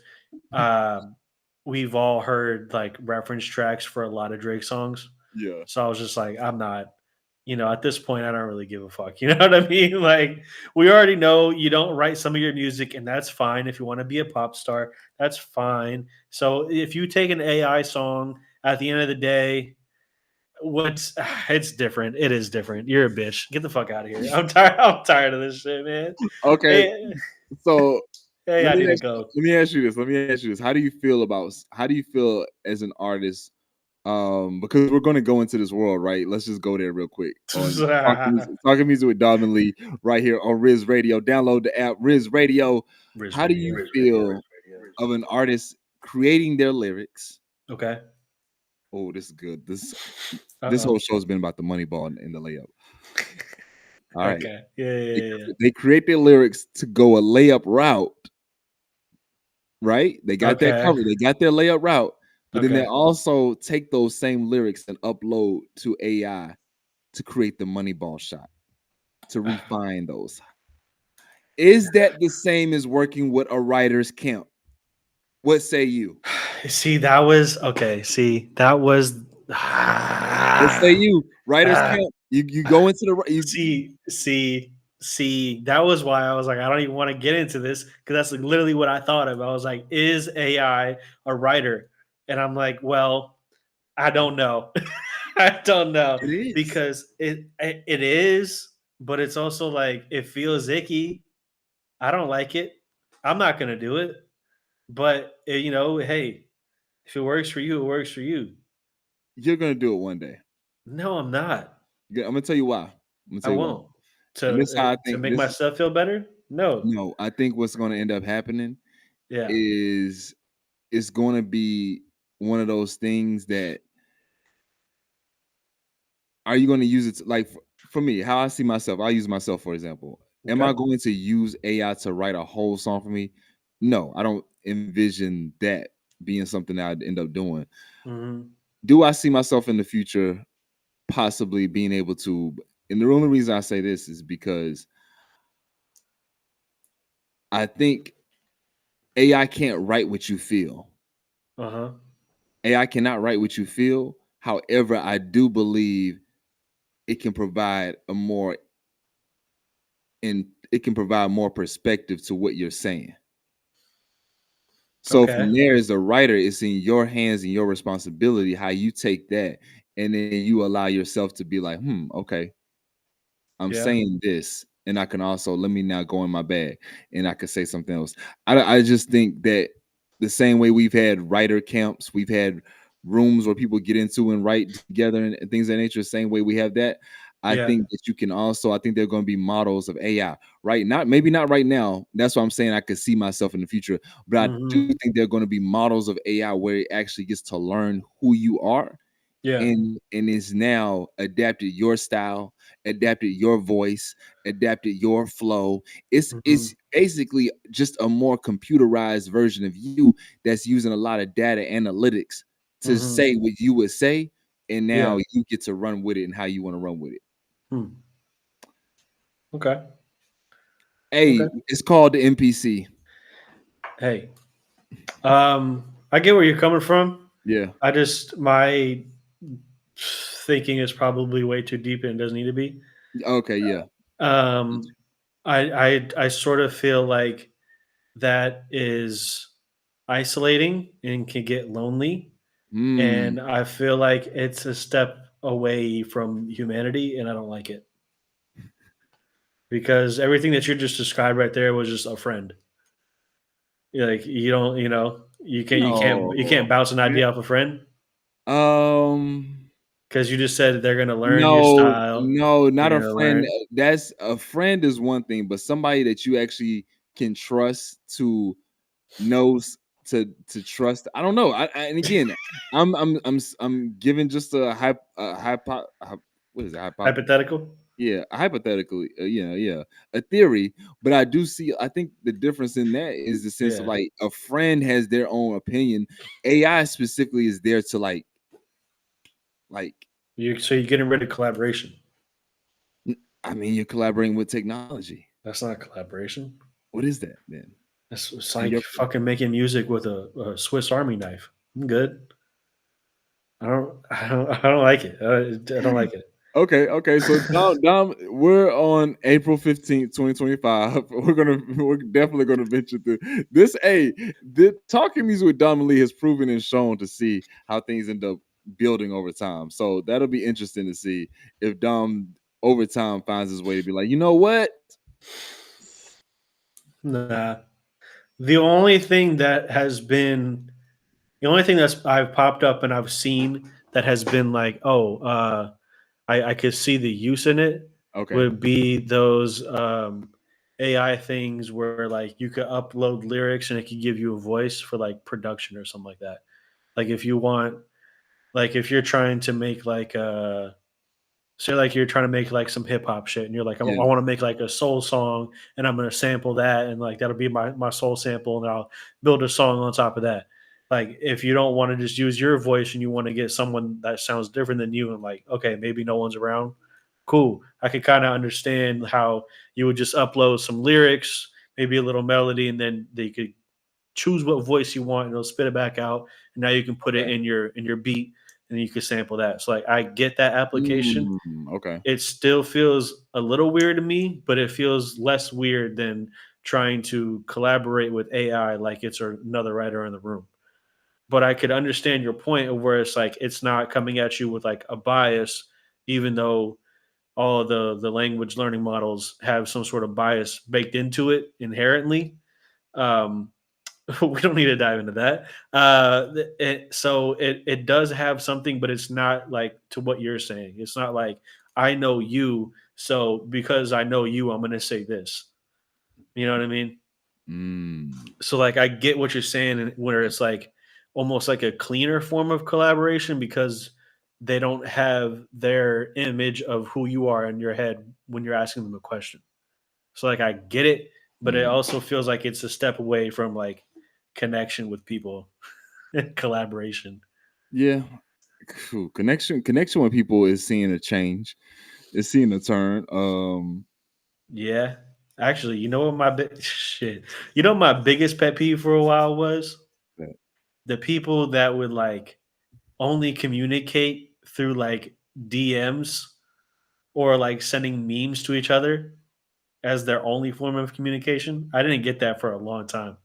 um, we've all heard like reference tracks for a lot of Drake songs. Yeah. So I was just like, I'm not. At this point, I don't really give a fuck. You know what I mean? Like, we already know you don't write some of your music, and that's fine. If you want to be a pop star, that's fine. So if you take an AI song, at the end of the day, what's it's different. It is different. You're a bitch. Get the fuck out of here. I'm tired. I'm tired of this shit, man. Okay. Hey, So hey, let I me need to ask go. let me ask you this. Let me ask you this. How do you feel as an artist? Because we're going to go into this world, right? Let's just go there real quick on talking music with Dalvin Lee right here on Rizz Radio. Download the app Rizz Radio. Rizz How do Radio. you feel of an artist creating their lyrics? Okay. Oh, this is good. This Uh-oh. whole show has been about the money ball in the layup. All right. Okay. Yeah. They create their lyrics to go a layup route, right? They got that Okay. covered. They got their layup route, but then they Okay. also take those same lyrics and upload to AI to create the money ball shot, to refine those. Is that the same as working with a writer's camp? What say you? See, that was okay. See, that was. What say you? Writer's camp. You go into the See. That was why I was like, I don't even want to get into this because that's like literally what I thought of. I was like, is AI a writer? And I'm like, well, I don't know. I don't know it is. because it is, but it's also like it feels icky. I don't like it. I'm not gonna do it. But hey, if it works for you, it works for you. You're gonna do it one day. No, I'm not. I'm gonna tell you why. I'm gonna I tell you why. won't. And this is how I To think make this. myself feel better? No. No, I think what's gonna end up happening Yeah. is it's gonna be one of those things that are you gonna use it like for me? How I see myself, I use myself for example. Am I Okay. going to use AI to write a whole song for me? No, I don't envision that being something that I'd end up doing. Mhm. Do I see myself in the future possibly being able to? And the only reason I say this is because I think AI can't write what you feel. Uh-huh. AI cannot write what you feel. However, I do believe it can provide more perspective to what you're saying. So Okay. from there, as a writer, it's in your hands and your responsibility how you take that and then you allow yourself to be like, okay, I'm Yeah. saying this, and I can also let me now go in my bag and I could say something else. I just think that the same way we've had writer camps, we've had rooms where people get into and write together and things of that nature. The same way we have that, I Yeah. think that you can also. I think there are going to be models of AI, right? Maybe not right now. That's what I'm saying. I could see myself in the future, but I do Mhm. think there are going to be models of AI where it actually gets to learn who you are Yeah. and is now adapted your style adapted your voice, adapted your flow. It's basically just a more computerized version of you that's using a lot of data analytics to say what you would say, and now you get to run with it and how you want to run with it. Okay. Hey, it's called the NPC. Hey, I get where you're coming from. Yeah. My thinking is probably way too deep and it doesn't need to be. Okay, yeah. I sort of feel like that is isolating and can get lonely. And I feel like it's a step away from humanity, and I don't like it. Because everything that you just described right there was just a friend. Like you don't, you can't bounce an idea off a friend. Because you just said they're gonna learn your style. No, not a friend. That's a friend is one thing, but somebody that you actually can trust to knows to trust. I don't know. And again, I'm giving just a what is it? Hypothetical. Yeah, hypothetically, a theory. But I do see. I think the difference in that is the sense of like a friend has their own opinion. AI specifically is there to like. So you're getting rid of collaboration. I mean, you're collaborating with technology. That's not collaboration. What is that then? It's like fucking making music with a Swiss Army knife. I'm good. I don't like it. I don't like it. Okay. So Dom, we're on April 15th, 2025. We're definitely gonna venture through this. The talking music with Dom Lee has proven and shown to see how things end up building over time. So that'll be interesting to see if Dom over time finds his way to be like, you know what? Nah. The only thing that's I've popped up and I've seen that has been like, I could see the use in it. Okay. Would be those AI things where like you could upload lyrics and it could give you a voice for like production or something like that. Like if you're trying to make like say like you're trying to make like some hip hop shit and you're like, I want to make like a soul song and I'm going to sample that and like that'll be my soul sample and I'll build a song on top of that. Like if you don't want to just use your voice and you want to get someone that sounds different than you and like, okay, maybe no one's around. Cool. I could kind of understand how you would just upload some lyrics, maybe a little melody, and then they could choose what voice you want and it'll spit it back out. And now you can put it in your beat and you can sample that. So like I get that application. Okay. It still feels a little weird to me, but it feels less weird than trying to collaborate with AI like it's another writer in the room. But I could understand your point of where it's like it's not coming at you with like a bias, even though all of the language learning models have some sort of bias baked into it inherently. We don't need to dive into that. So it does have something, but it's not like to what you're saying. It's not like I know you, so because I know you, I'm going to say this. You know what I mean? So like I get what you're saying, where it's like almost like a cleaner form of collaboration because they don't have their image of who you are in your head when you're asking them a question. So like I get it, but it also feels like it's a step away from like connection with people and collaboration. Yeah. Cool. Connection with people is seeing a change. It's seeing a turn. Yeah. Actually, you know what my my biggest pet peeve for a while was? The people that would like only communicate through like DMs or like sending memes to each other as their only form of communication. I didn't get that for a long time.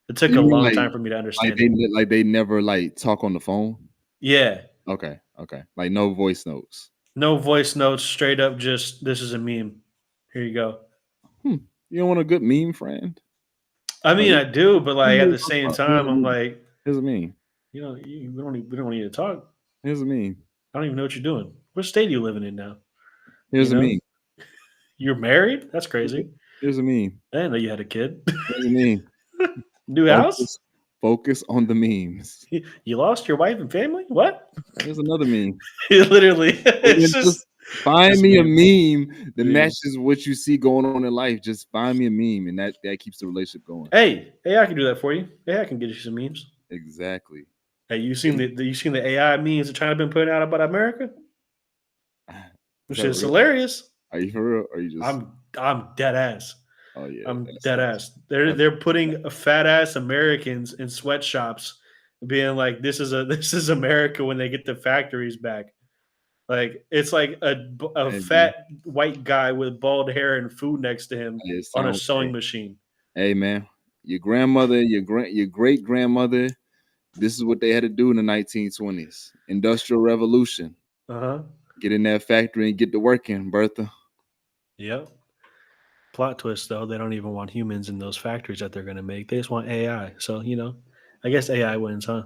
It took a long time for me to understand. They never like talk on the phone. Yeah. Okay. Like no voice notes. No voice notes. Straight up, just this is a meme. Here you go. You don't want a good meme friend? I mean, I do, but like at the same time, I'm like, here's a meme. We don't need to talk. Here's a meme. I don't even know what you're doing. What state are you living in now? Here's a meme. You're married? That's crazy. Here's a meme. I didn't know you had a kid. Here's a meme. New house? Focus on the memes. You lost your wife and family? What? Here's another meme. Literally. It's Find Just me a meme. meme that matches what you see going on in life. Just find me a meme, and that keeps the relationship going. Hey, AI can do that for you. AI can get you some memes. Exactly. Hey, you seen the AI memes that China been putting out about America? Which is hilarious. Are you for real? Or are you just? I'm dead ass. Oh yeah, I'm dead ass. They're putting fat ass Americans in sweatshops, being like, "This is America" when they get the factories back. Like it's like a fat white guy with bald hair and food next to him on a sewing machine. Hey man, your grandmother, your great grandmother. This is what they had to do in the 1920s. Industrial Revolution. Get in that factory and get to working, Bertha. Yep. Plot twist though, they don't even want humans in those factories that they're going to make. They just want AI. So I guess AI wins, huh?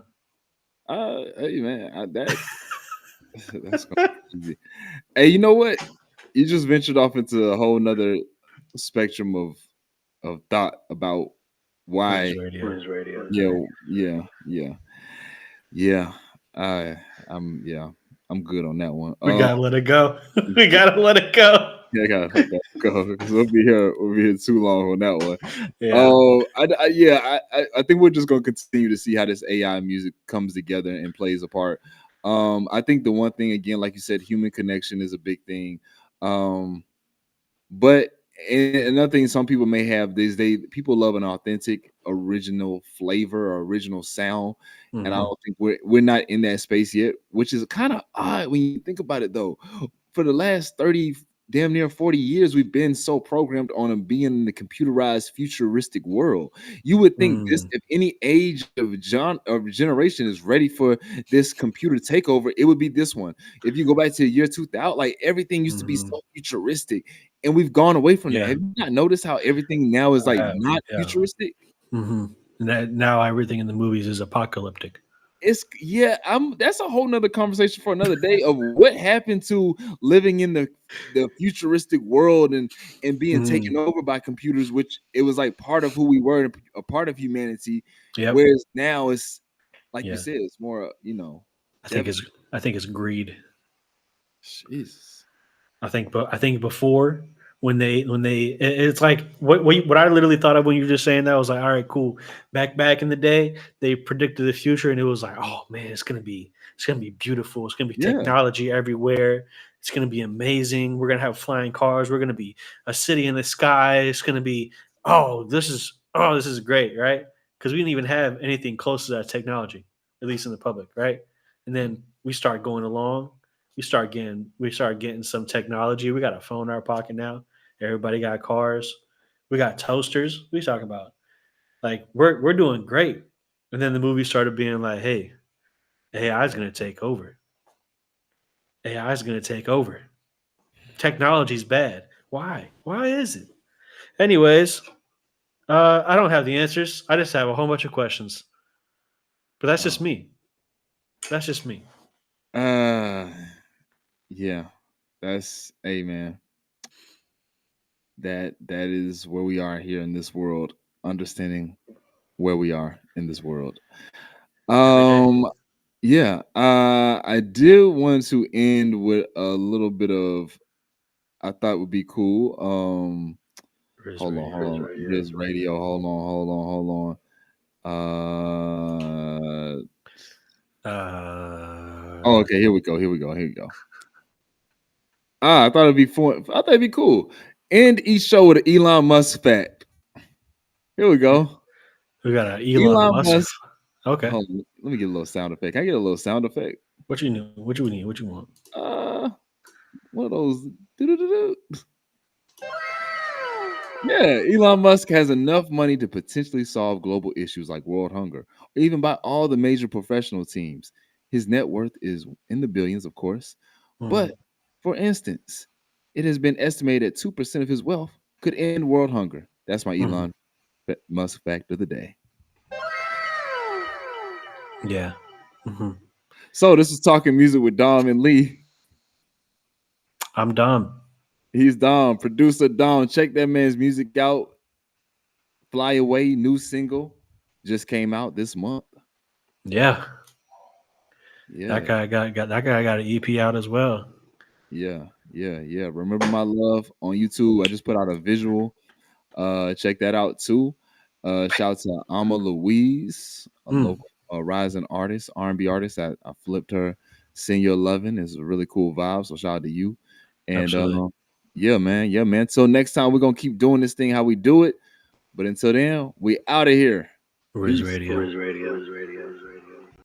Hey man, that's crazy. Hey, you know what? You just ventured off into a whole nother spectrum of thought about why. Rizz Radio. Yeah. I'm good on that one. We gotta let it go. We gotta let it go. Yeah, I gotta let that go because we'll be here too long on that one. Yeah. I think we're just gonna continue to see how this AI music comes together and plays a part. I think the one thing again, like you said, human connection is a big thing. But another thing some people may have is people love an authentic, original flavor or original sound. And I don't think we're not in that space yet, which is kind of odd when you think about it though. For the last 30, damn near 40 years, we've been so programmed on being in the computerized futuristic world. You would think this, if any age of generation is ready for this computer takeover, it would be this one. If you go back to the year 2000, like everything used to be so futuristic, and we've gone away from that. Have you not noticed how everything now is like not futuristic? Now everything in the movies is apocalyptic. That's a whole nother conversation for another day of what happened to living in the futuristic world and being taken over by computers, which it was like part of who we were, a part of humanity. Whereas now it's like you said, it's more, I think it's greed. Jesus. I think before when it's like what I literally thought of when you were just saying that, I was like, all right, cool. Back in the day, they predicted the future, and it was like, oh man, it's gonna be beautiful. It's gonna be technology everywhere. It's gonna be amazing. We're gonna have flying cars. We're gonna be a city in the sky. It's gonna be this is great, right? Because we didn't even have anything close to that technology, at least in the public, right? And then we start going along. We start getting some technology. We got a phone in our pocket now. Everybody got cars. We got toasters. What are you talking about? Like we're doing great. And then the movie started being like, hey, AI is gonna take over. AI is gonna take over. Technology's bad. Why? Why is it? Anyways, I don't have the answers. I just have a whole bunch of questions. But that's just me. That's just me. Yeah. That's man. That is where we are here in this world, understanding where we are in this world. Yeah, I did want to end with a little bit of I thought would be cool. Hold on. Rizz Radio. Hold on. Okay, here we go. I thought it'd be fun. I thought it'd be cool. End each show with an Elon Musk fact. Here we go. We got an Elon Musk. Okay. Hold on, let me get a little sound effect. Can I get a little sound effect? What you need? What you need? What you want? One of those. Yeah, Elon Musk has enough money to potentially solve global issues like world hunger, or even buy all the major professional teams. His net worth is in the billions, of course. But, for instance, it has been estimated that 2% of his wealth could end world hunger. That's my Elon Musk fact of the day. Yeah. So this is Talking Music with Dom and Lee. I'm Dom. He's Dom, producer Dom. Check that man's music out. Fly Away, new single, just came out this month. Yeah. That guy got an EP out as well. Yeah. Yeah. Remember My Love on YouTube. I just put out a visual. Check that out too. Shout out to Alma Louise, a local rising artist, R&B artist. I flipped her Sing Your Lovin' is a really cool vibe. So shout out to you. And Absolutely. yeah, man. So next time we're gonna keep doing this thing how we do it. But until then, we out of here. Rizz Peace. Radio. Rizz Radio.